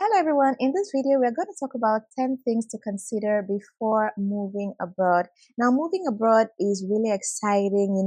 Hello everyone, in this video we're going to talk about 10 things to consider before moving abroad. Now moving abroad is really exciting,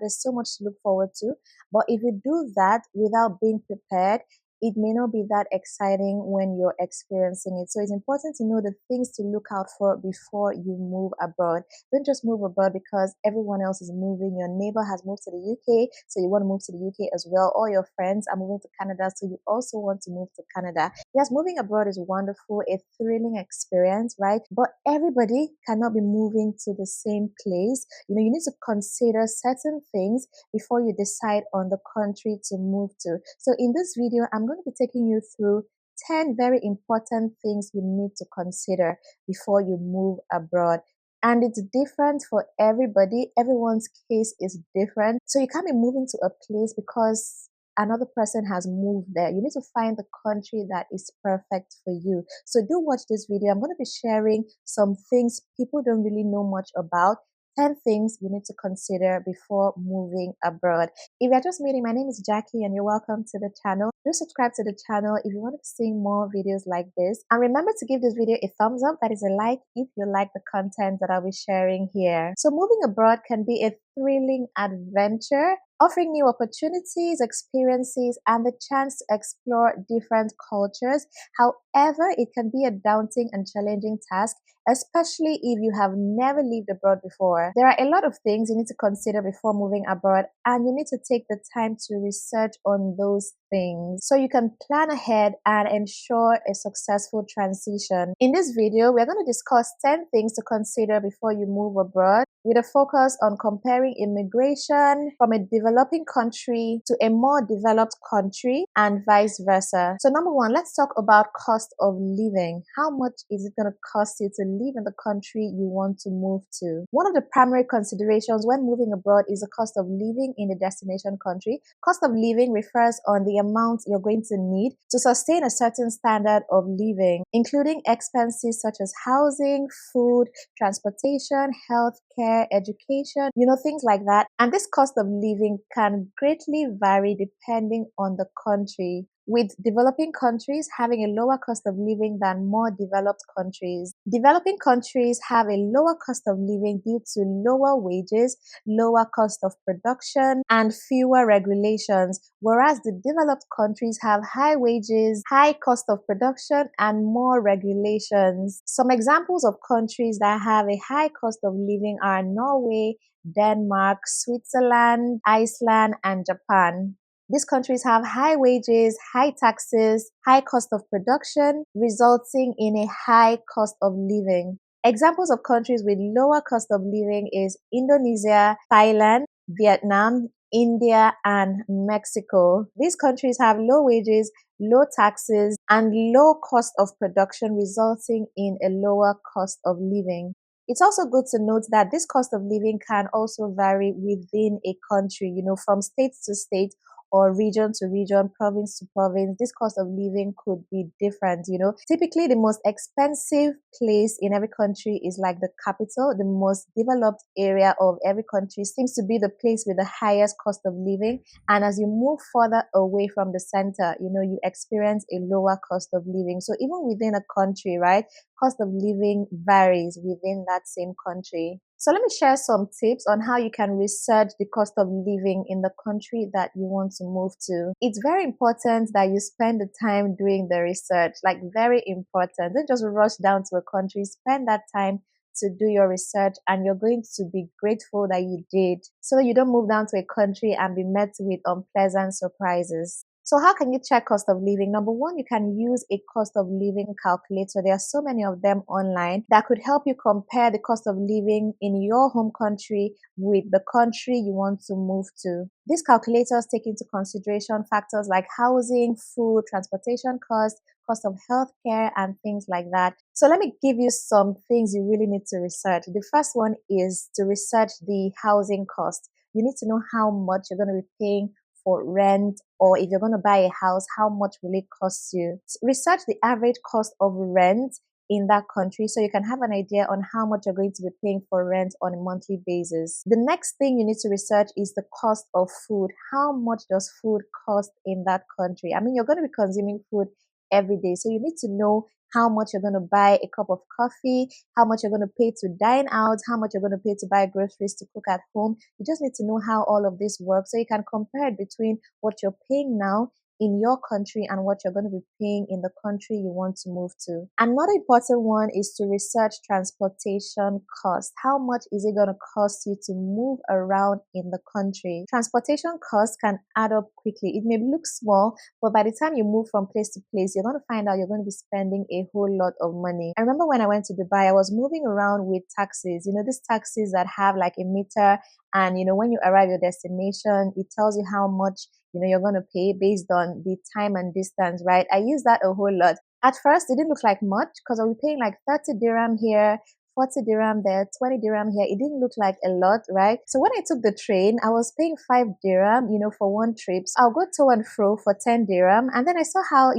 there's so much to look forward to, but if you do that without being prepared, it may not be that exciting when you're experiencing it. So it's important to know the things to look out for before you move abroad. Don't just move abroad because everyone else is moving. Your neighbor has moved to the UK, so you want to move to the UK as well. All your friends are moving to Canada, so you also want to move to Canada. Yes, moving abroad is wonderful, a thrilling experience, right? But everybody cannot be moving to the same place. You need to consider certain things before you decide on the country to move to. So in this video, I'm going to be taking you through 10 very important things you need to consider before you move abroad. And it's different for everybody. Everyone's case is different. So you can't be moving to a place because another person has moved there. You need to find the country that is perfect for you. So do watch this video. I'm going to be sharing some things people don't really know much about. 10 things you need to consider before moving abroad. If you're just meeting, my name is Jackie and you're welcome to the channel. Do subscribe to the channel if you want to see more videos like this. And remember to give this video a thumbs up, that is a like, if you like the content that I'll be sharing here. So moving abroad can be a thrilling adventure, offering new opportunities, experiences, and the chance to explore different cultures. However, it can be a daunting and challenging task, especially if you have never lived abroad before. There are a lot of things you need to consider before moving abroad, and you need to take the time to research on those things so you can plan ahead and ensure a successful transition. In this video, we're going to discuss 10 things to consider before you move abroad, with a focus on comparing immigration from a developing country to a more developed country and vice versa. So number one, let's talk about cost of living. How much is it going to cost you to live in the country you want to move to? One of the primary considerations when moving abroad is the cost of living in the destination country. Cost of living refers on the amount you're going to need to sustain a certain standard of living, including expenses such as housing, food, transportation, healthcare, education, things like that. And this cost of living can greatly vary depending on the country, with developing countries having a lower cost of living than more developed countries. Developing countries have a lower cost of living due to lower wages, lower cost of production, and fewer regulations, whereas the developed countries have high wages, high cost of production, and more regulations. Some examples of countries that have a high cost of living are Norway, Denmark, Switzerland, Iceland, and Japan. These countries have high wages, high taxes, high cost of production, resulting in a high cost of living. Examples of countries with lower cost of living is Indonesia, Thailand, Vietnam, India, and Mexico. These countries have low wages, low taxes, and low cost of production, resulting in a lower cost of living. It's also good to note that this cost of living can also vary within a country, from state to state or region to region, province to province. This cost of living could be different. Typically the most expensive place in every country is like the capital. The most developed area of every country seems to be the place with the highest cost of living. And as you move further away from the center, you experience a lower cost of living. So even within a country, right, cost of living varies within that same country. So let me share some tips on how you can research the cost of living in the country that you want to move to. It's very important that you spend the time doing the research, like very important. Don't just rush down to a country, spend that time to do your research, and you're going to be grateful that you did, so you don't move down to a country and be met with unpleasant surprises. So how can you check cost of living? Number one, you can use a cost of living calculator. There are so many of them online that could help you compare the cost of living in your home country with the country you want to move to. These calculators take into consideration factors like housing, food, transportation costs, cost of healthcare, and things like that. So let me give you some things you really need to research. The first one is to research the housing cost. You need to know how much you're going to be paying for rent, or if you're going to buy a house, how much will it cost you? Research the average cost of rent in that country so you can have an idea on how much you're going to be paying for rent on a monthly basis. The next thing you need to research is the cost of food. How much does food cost in that country? I mean, you're going to be consuming food every day. So you need to know how much you're going to buy a cup of coffee, how much you're going to pay to dine out, how much you're going to pay to buy groceries to cook at home. You just need to know how all of this works so you can compare it between what you're paying now in your country and what you're going to be paying in the country you want to move to. Another important one is to research transportation cost. How much is it going to cost you to move around in the country? Transportation costs can add up quickly. It may look small, but by the time you move from place to place, you're going to find out you're going to be spending a whole lot of money. I remember when I went to Dubai, I was moving around with taxis. These taxis that have like a meter, and when you arrive your destination, it tells you how much you're going to pay based on the time and distance, right? I use that a whole lot. At first, it didn't look like much because I was paying like 30 dirham here, 40 dirham there, 20 dirham here. It didn't look like a lot, right? So when I took the train, I was paying 5 dirham, for one trip. So I'll go to and fro for 10 dirham. And then I saw how,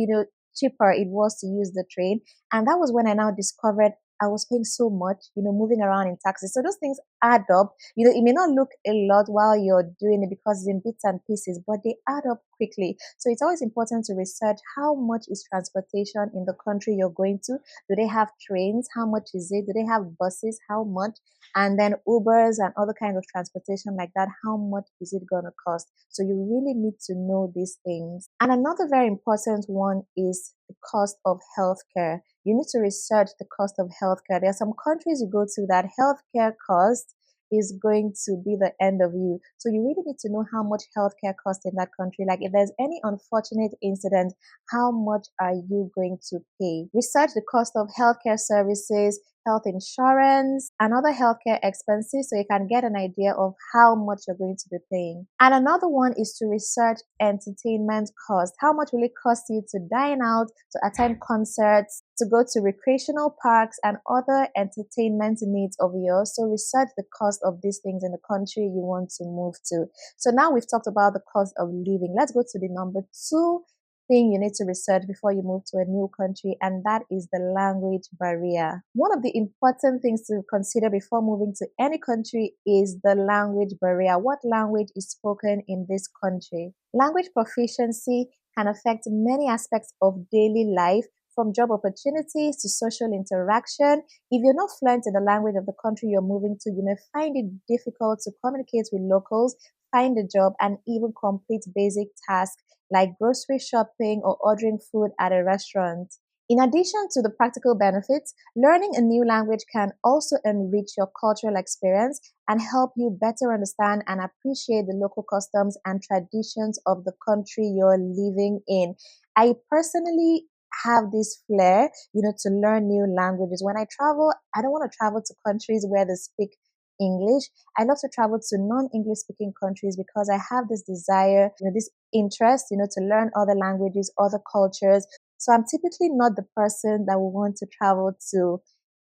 cheaper it was to use the train. And that was when I now discovered I was paying so much, moving around in taxis. So those things add up. It may not look a lot while you're doing it because it's in bits and pieces, but they add up quickly. So it's always important to research how much is transportation in the country you're going to. Do they have trains? How much is it? Do they have buses? How much? And then Ubers and other kinds of transportation like that, how much is it going to cost? So you really need to know these things. And another very important one is the cost of healthcare. You need to research the cost of healthcare. There are some countries you go to that healthcare cost is going to be the end of you. So you really need to know how much healthcare costs in that country. Like if there's any unfortunate incident, how much are you going to pay? Research the cost of healthcare services, health insurance, and other healthcare expenses so you can get an idea of how much you're going to be paying. And another one is to research entertainment cost. How much will it cost you to dine out, to attend concerts, to go to recreational parks and other entertainment needs of yours? So research the cost of these things in the country you want to move to. So now we've talked about the cost of living. Let's go to the number 2 thing you need to research before you move to a new country, and that is the language barrier. One of the important things to consider before moving to any country is the language barrier. What language is spoken in this country? Language proficiency can affect many aspects of daily life, from job opportunities to social interaction. If you're not fluent in the language of the country you're moving to, you may find it difficult to communicate with locals, find a job, and even complete basic tasks like grocery shopping or ordering food at a restaurant. In addition to the practical benefits, learning a new language can also enrich your cultural experience and help you better understand and appreciate the local customs and traditions of the country you're living in. I personally have this flair, to learn new languages. When I travel, I don't want to travel to countries where they speak English. I love to travel to non-English speaking countries because I have this desire, this interest, to learn other languages, other cultures. So I'm typically not the person that will want to travel to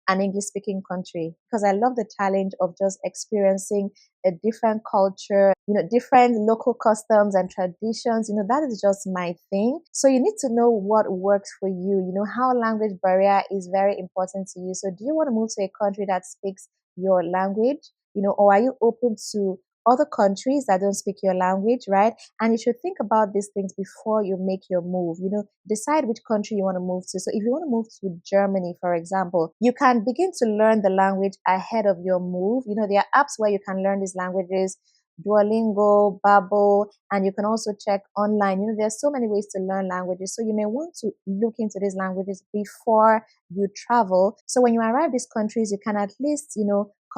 an English speaking country because I love the challenge of just experiencing a different culture, different local customs and traditions. That is just my thing. So you need to know what works for you. How language barrier is very important to you. So do you want to move to a country that speaks your language, or are you open to other countries that don't speak your language, right? And you should think about these things before you make your move. Decide which country you want to move to. So if you want to move to Germany, for example, you can begin to learn the language ahead of your move. There are apps where you can learn these languages, Duolingo, Babbel, and you can also check online. There's so many ways to learn languages. So you may want to look into these languages before you travel. So when you arrive these countries, you can at least,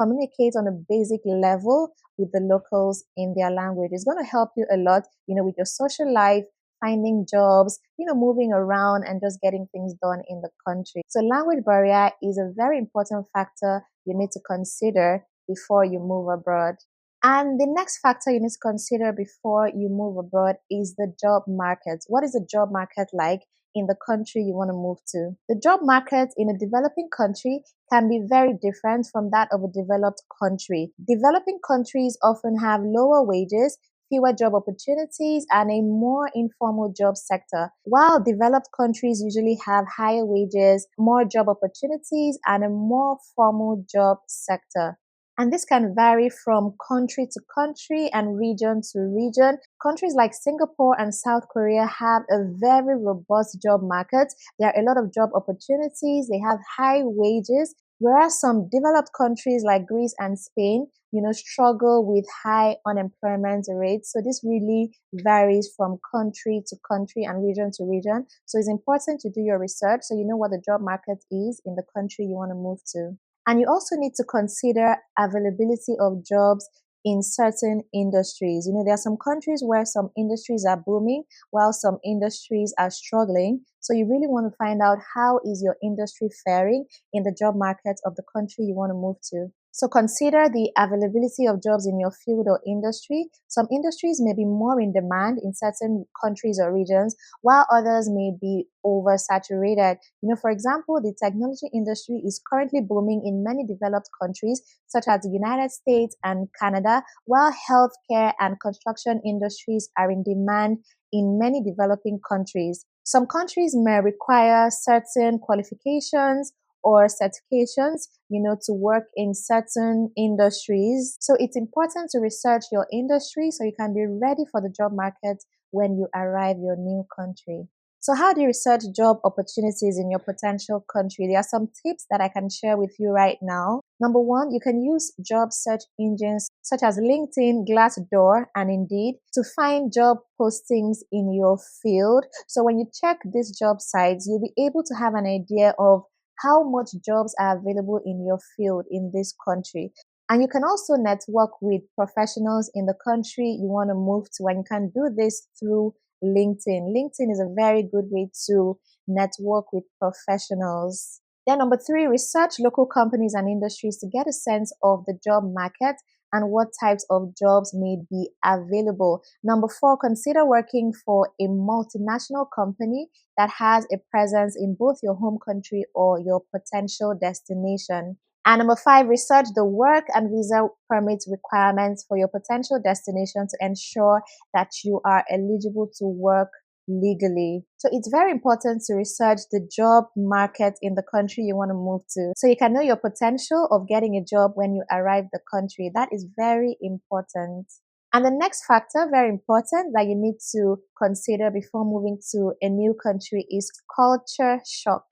communicate on a basic level with the locals in their language. It's going to help you a lot, with your social life, finding jobs, moving around and just getting things done in the country. So language barrier is a very important factor you need to consider before you move abroad. And the next factor you need to consider before you move abroad is the job market. What is the job market like in the country you want to move to? The job market in a developing country can be very different from that of a developed country. Developing countries often have lower wages, fewer job opportunities, and a more informal job sector, while developed countries usually have higher wages, more job opportunities, and a more formal job sector. And this can vary from country to country and region to region. Countries like Singapore and South Korea have a very robust job market. There are a lot of job opportunities. They have high wages, whereas some developed countries like Greece and Spain, struggle with high unemployment rates. So this really varies from country to country and region to region. So it's important to do your research so you know what the job market is in the country you want to move to. And you also need to consider availability of jobs in certain industries. There are some countries where some industries are booming while some industries are struggling. So you really want to find out how is your industry faring in the job market of the country you want to move to. So consider the availability of jobs in your field or industry. Some industries may be more in demand in certain countries or regions, while others may be oversaturated. For example, the technology industry is currently booming in many developed countries, such as the United States and Canada, while healthcare and construction industries are in demand in many developing countries. Some countries may require certain qualifications or certifications, to work in certain industries. So it's important to research your industry so you can be ready for the job market when you arrive your new country. So how do you research job opportunities in your potential country? There are some tips that I can share with you right now. Number one, you can use job search engines such as LinkedIn, Glassdoor, and Indeed to find job postings in your field. So when you check these job sites, you'll be able to have an idea of how much jobs are available in your field in this country. And you can also network with professionals in the country you want to move to, and you can do this through LinkedIn. LinkedIn is a very good way to network with professionals. Then number three, research local companies and industries to get a sense of the job market and what types of jobs may be available. Number four, consider working for a multinational company that has a presence in both your home country or your potential destination. And number five, research the work and visa permit requirements for your potential destination to ensure that you are eligible to work legally. So it's very important to research the job market in the country you want to move to so you can know your potential of getting a job when you arrive the country. That is very important. And the next factor, very important, that you need to consider before moving to a new country is culture shock.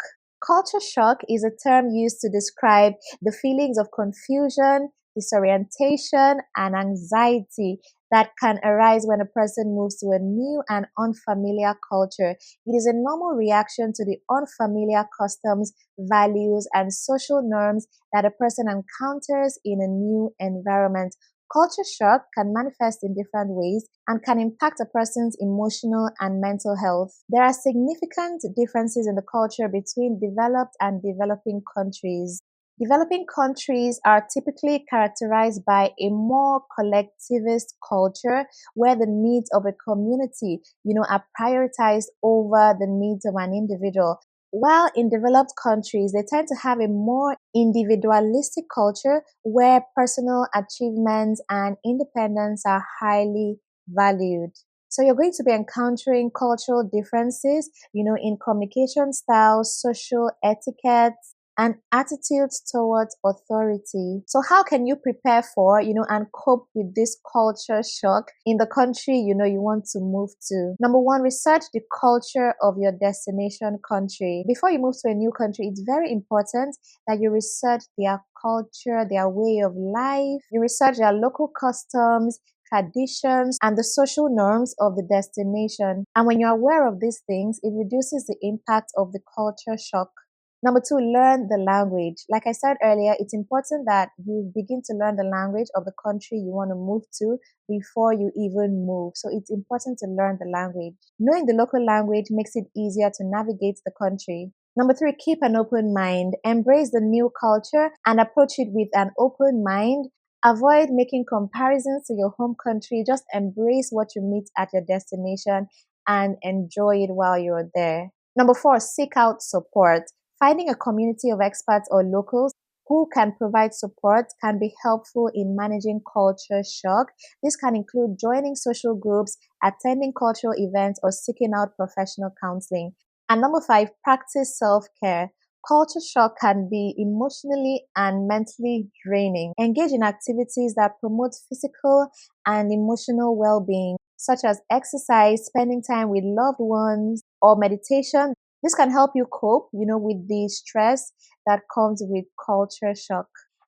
Culture shock is a term used to describe the feelings of confusion, disorientation, and anxiety that can arise when a person moves to a new and unfamiliar culture. It is a normal reaction to the unfamiliar customs, values, and social norms that a person encounters in a new environment. Culture shock can manifest in different ways and can impact a person's emotional and mental health. There are significant differences in the culture between developed and developing countries. Developing countries are typically characterized by a more collectivist culture where the needs of a community, are prioritized over the needs of an individual. While in developed countries, they tend to have a more individualistic culture where personal achievements and independence are highly valued. So you're going to be encountering cultural differences, in communication styles, social etiquette, and attitudes towards authority. So how can you prepare for, and cope with this culture shock in the country, you want to move to? Number one, research the culture of your destination country. Before you move to a new country, it's very important that you research their culture, their way of life. You research their local customs, traditions, and the social norms of the destination. And when you're aware of these things, it reduces the impact of the culture shock. Number two, learn the language. Like I said earlier, it's important that you begin to learn the language of the country you want to move to before you even move. So it's important to learn the language. Knowing the local language makes it easier to navigate the country. Number three, keep an open mind. Embrace the new culture and approach it with an open mind. Avoid making comparisons to your home country. Just embrace what you meet at your destination and enjoy it while you're there. Number four, seek out support. Finding a community of experts or locals who can provide support can be helpful in managing culture shock. This can include joining social groups, attending cultural events, or seeking out professional counseling. And number five, practice self-care. Culture shock can be emotionally and mentally draining. Engage in activities that promote physical and emotional well being, such as exercise, spending time with loved ones, or meditation. This can help you cope, with the stress that comes with culture shock.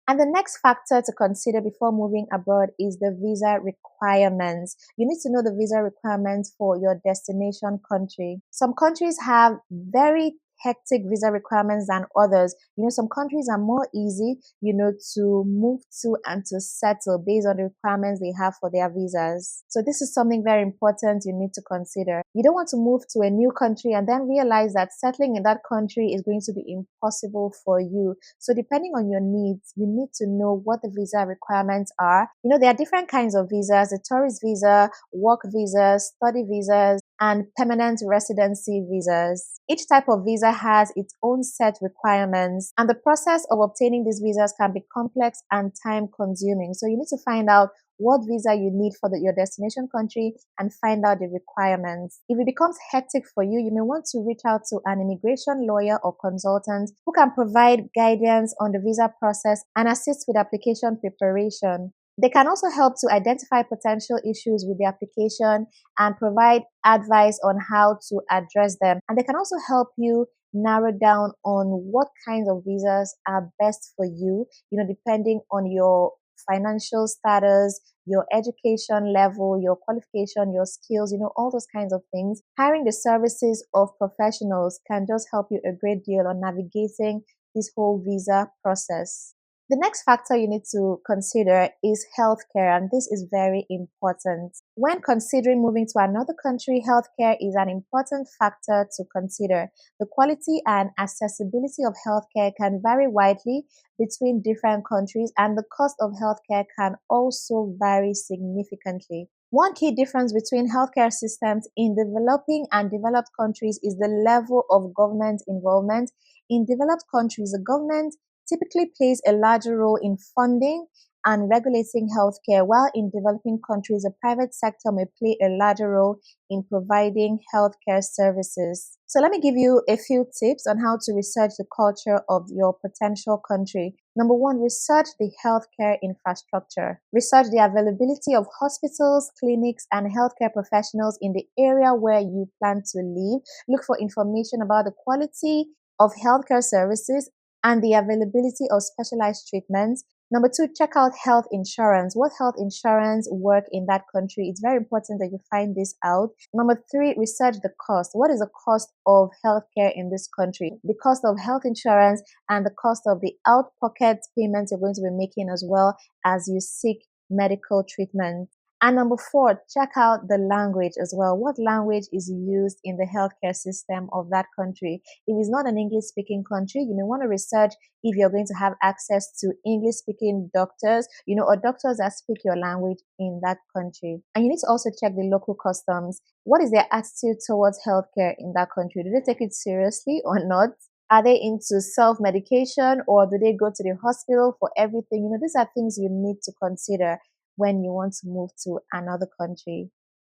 And the next factor to consider before moving abroad is the visa requirements. You need to know the visa requirements for your destination country. Some countries have very hectic visa requirements than others. Some countries are more easy, to move to and to settle based on the requirements they have for their visas. So this is something very important you need to consider. You don't want to move to a new country and then realize that settling in that country is going to be impossible for you. So depending on your needs, you need to know what the visa requirements are. There are different kinds of visas: the tourist visa, work visas, study visas, and permanent residency visas. Each type of visa has its own set requirements, and the process of obtaining these visas can be complex and time consuming. So you need to find out what visa you need for your destination country and find out the requirements. If it becomes hectic for you, you may want to reach out to an immigration lawyer or consultant who can provide guidance on the visa process and assist with application preparation. They can also help to identify potential issues with the application and provide advice on how to address them. And they can also help you narrow down on what kinds of visas are best for you, depending on your financial status, your education level, your qualification, your skills, all those kinds of things. Hiring the services of professionals can just help you a great deal on navigating this whole visa process. The next factor you need to consider is healthcare, and this is very important. When considering moving to another country, healthcare is an important factor to consider. The quality and accessibility of healthcare can vary widely between different countries, and the cost of healthcare can also vary significantly. One key difference between healthcare systems in developing and developed countries is the level of government involvement. In developed countries, the government typically plays a larger role in funding and regulating healthcare, while in developing countries, the private sector may play a larger role in providing healthcare services. So let me give you a few tips on how to research the culture of your potential country. Number one, research the healthcare infrastructure. Research the availability of hospitals, clinics, and healthcare professionals in the area where you plan to live. Look for information about the quality of healthcare services and the availability of specialized treatments. Number two, check out health insurance. What health insurance work in that country? It's very important that you find this out. Number three, research the cost. What is the cost of healthcare in this country? The cost of health insurance and the cost of the out-pocket payments you're going to be making as well as you seek medical treatment. And number four, check out the language as well. What language is used in the healthcare system of that country? If it's not an English speaking country, you may want to research if you're going to have access to English speaking doctors, or doctors that speak your language in that country. And you need to also check the local customs. What is their attitude towards healthcare in that country? Do they take it seriously or not? Are they into self-medication, or do they go to the hospital for everything? These are things you need to consider when you want to move to another country.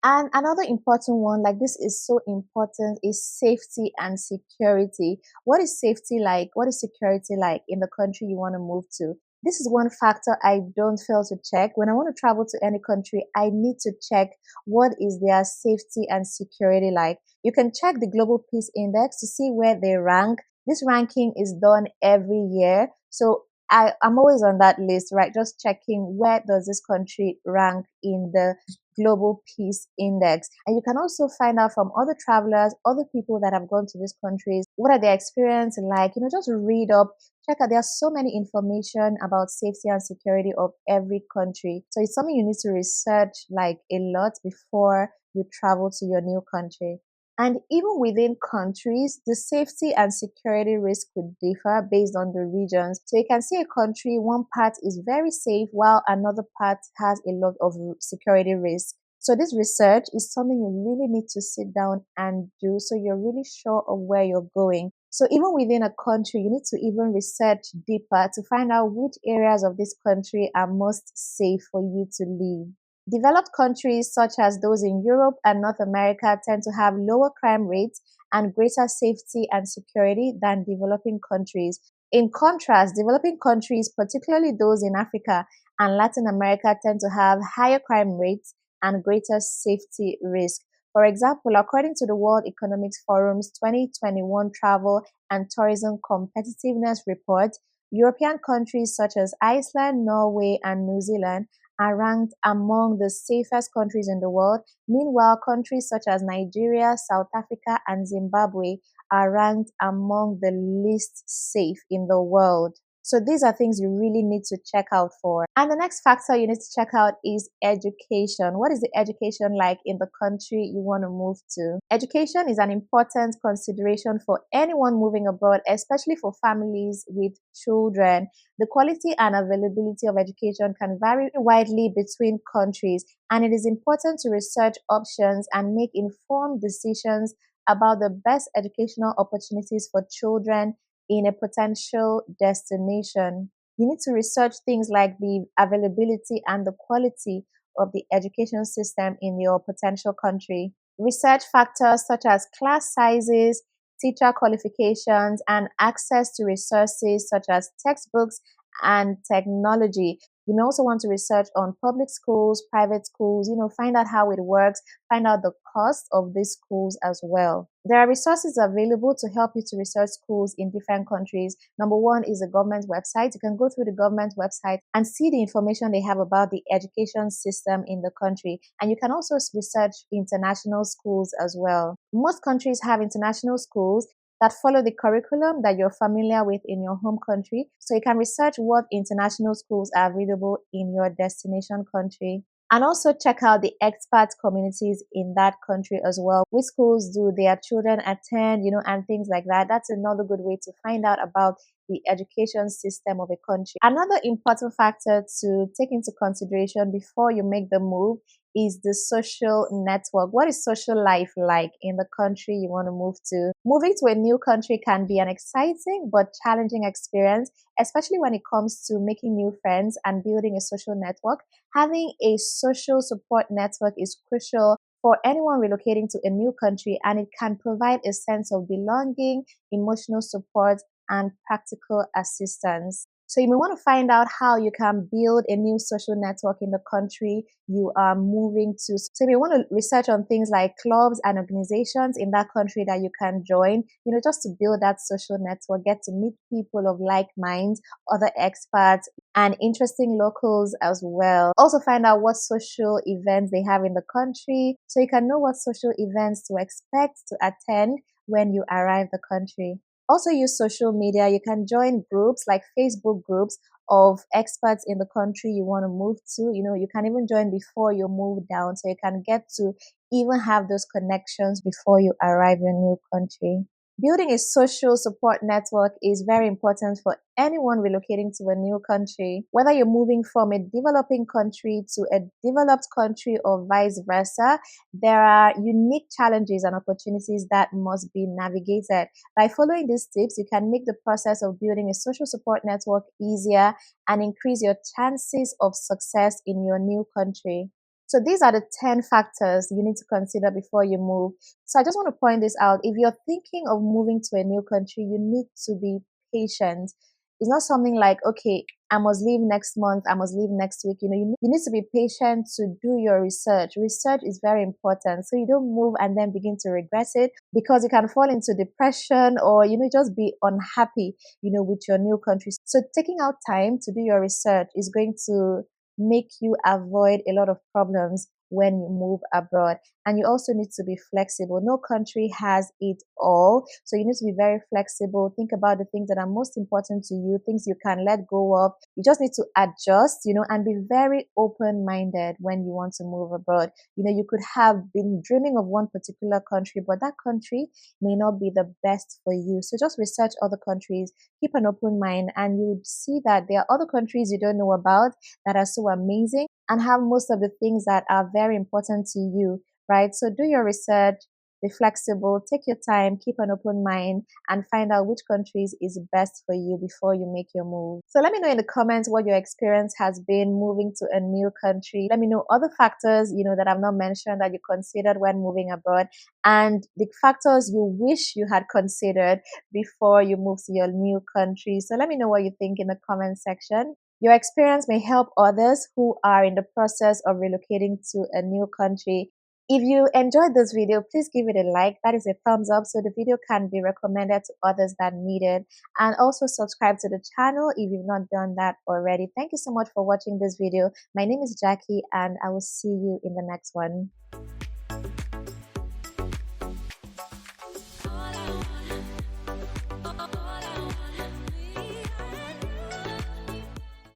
And another important one, like this is so important, is safety and security. What is safety like? What is security like in the country you want to move to? This is one factor I don't fail to check. When I want to travel to any country, I need to check what is their safety and security like. You can check the Global Peace Index to see where they rank. This ranking is done every year. So I'm always on that list, right? Just checking where does this country rank in the Global Peace Index. And you can also find out from other travelers, other people that have gone to these countries, what are their experience like? Just read up, check out. There's so many information about safety and security of every country. So it's something you need to research like a lot before you travel to your new country. And even within countries, the safety and security risk could differ based on the regions. So you can see a country, one part is very safe while another part has a lot of security risk. So this research is something you really need to sit down and do so you're really sure of where you're going. So even within a country, you need to even research deeper to find out which areas of this country are most safe for you to live. Developed countries such as those in Europe and North America tend to have lower crime rates and greater safety and security than developing countries. In contrast, developing countries, particularly those in Africa and Latin America, tend to have higher crime rates and greater safety risk. For example, according to the World Economic Forum's 2021 Travel and Tourism Competitiveness Report, European countries such as Iceland, Norway, and New Zealand are ranked among the safest countries in the world. Meanwhile, countries such as Nigeria, South Africa, and Zimbabwe are ranked among the least safe in the world. So these are things you really need to check out for. And the next factor you need to check out is education. What is the education like in the country you want to move to? Education is an important consideration for anyone moving abroad, especially for families with children. The quality and availability of education can vary widely between countries, and it is important to research options and make informed decisions about the best educational opportunities for children in a potential destination. You need to research things like the availability and the quality of the education system in your potential country. Research factors such as class sizes, teacher qualifications, and access to resources such as textbooks and technology. You may also want to research on public schools, private schools, find out how it works, find out the cost of these schools as well. There are resources available to help you to research schools in different countries. Number one is the government website. You can go through the government website and see the information they have about the education system in the country. And you can also research international schools as well. Most countries have international schools that follow the curriculum that you're familiar with in your home country. So you can research what international schools are available in your destination country. And also check out the expat communities in that country as well. Which schools do their children attend, and things like that. That's another good way to find out about the education system of a country. Another important factor to take into consideration before you make the move is the social network. What is social life like in the country you want to move to? Moving to a new country can be an exciting but challenging experience, especially when it comes to making new friends and building a social network. Having a social support network is crucial for anyone relocating to a new country, and it can provide a sense of belonging, emotional support, and practical assistance. So you may want to find out how you can build a new social network in the country you are moving to. So you may want to research on things like clubs and organizations in that country that you can join, just to build that social network, get to meet people of like minds, other experts, and interesting locals as well. Also find out what social events they have in the country so you can know what social events to expect to attend when you arrive the country. Also use social media. You can join groups like Facebook groups of experts in the country you want to move to. You can even join before you move down so you can get to even have those connections before you arrive in a new country. Building a social support network is very important for anyone relocating to a new country. Whether you're moving from a developing country to a developed country or vice versa, there are unique challenges and opportunities that must be navigated. By following these tips, you can make the process of building a social support network easier and increase your chances of success in your new country. So these are the 10 factors you need to consider before you move. So I just want to point this out. If you're thinking of moving to a new country, you need to be patient. It's not something like, okay, I must leave next month, I must leave next week. You need to be patient to do your research. Research is very important. So you don't move and then begin to regret it, because you can fall into depression or, just be unhappy, with your new country. So taking out time to do your research is going to make you avoid a lot of problems when you move abroad. And you also need to be flexible. No country has it all. So you need to be very flexible. Think about the things that are most important to you, things you can let go of. You just need to adjust, and be very open-minded when you want to move abroad. You could have been dreaming of one particular country, but that country may not be the best for you. So just research other countries, keep an open mind, and you would see that there are other countries you don't know about that are so amazing and have most of the things that are very important to you, right? So do your research, Be flexible, take your time, keep an open mind, and find out which countries is best for you before you make your move. So let me know in the comments what your experience has been moving to a new country. Let me know other factors, that I've not mentioned that you considered when moving abroad, and the factors you wish you had considered before you move to your new country. So let me know what you think in the comment section. Your experience may help others who are in the process of relocating to a new country. If you enjoyed this video, please give it a like. That is a thumbs up so the video can be recommended to others that need it. And also subscribe to the channel if you've not done that already. Thank you so much for watching this video. My name is Jackie and I will see you in the next one.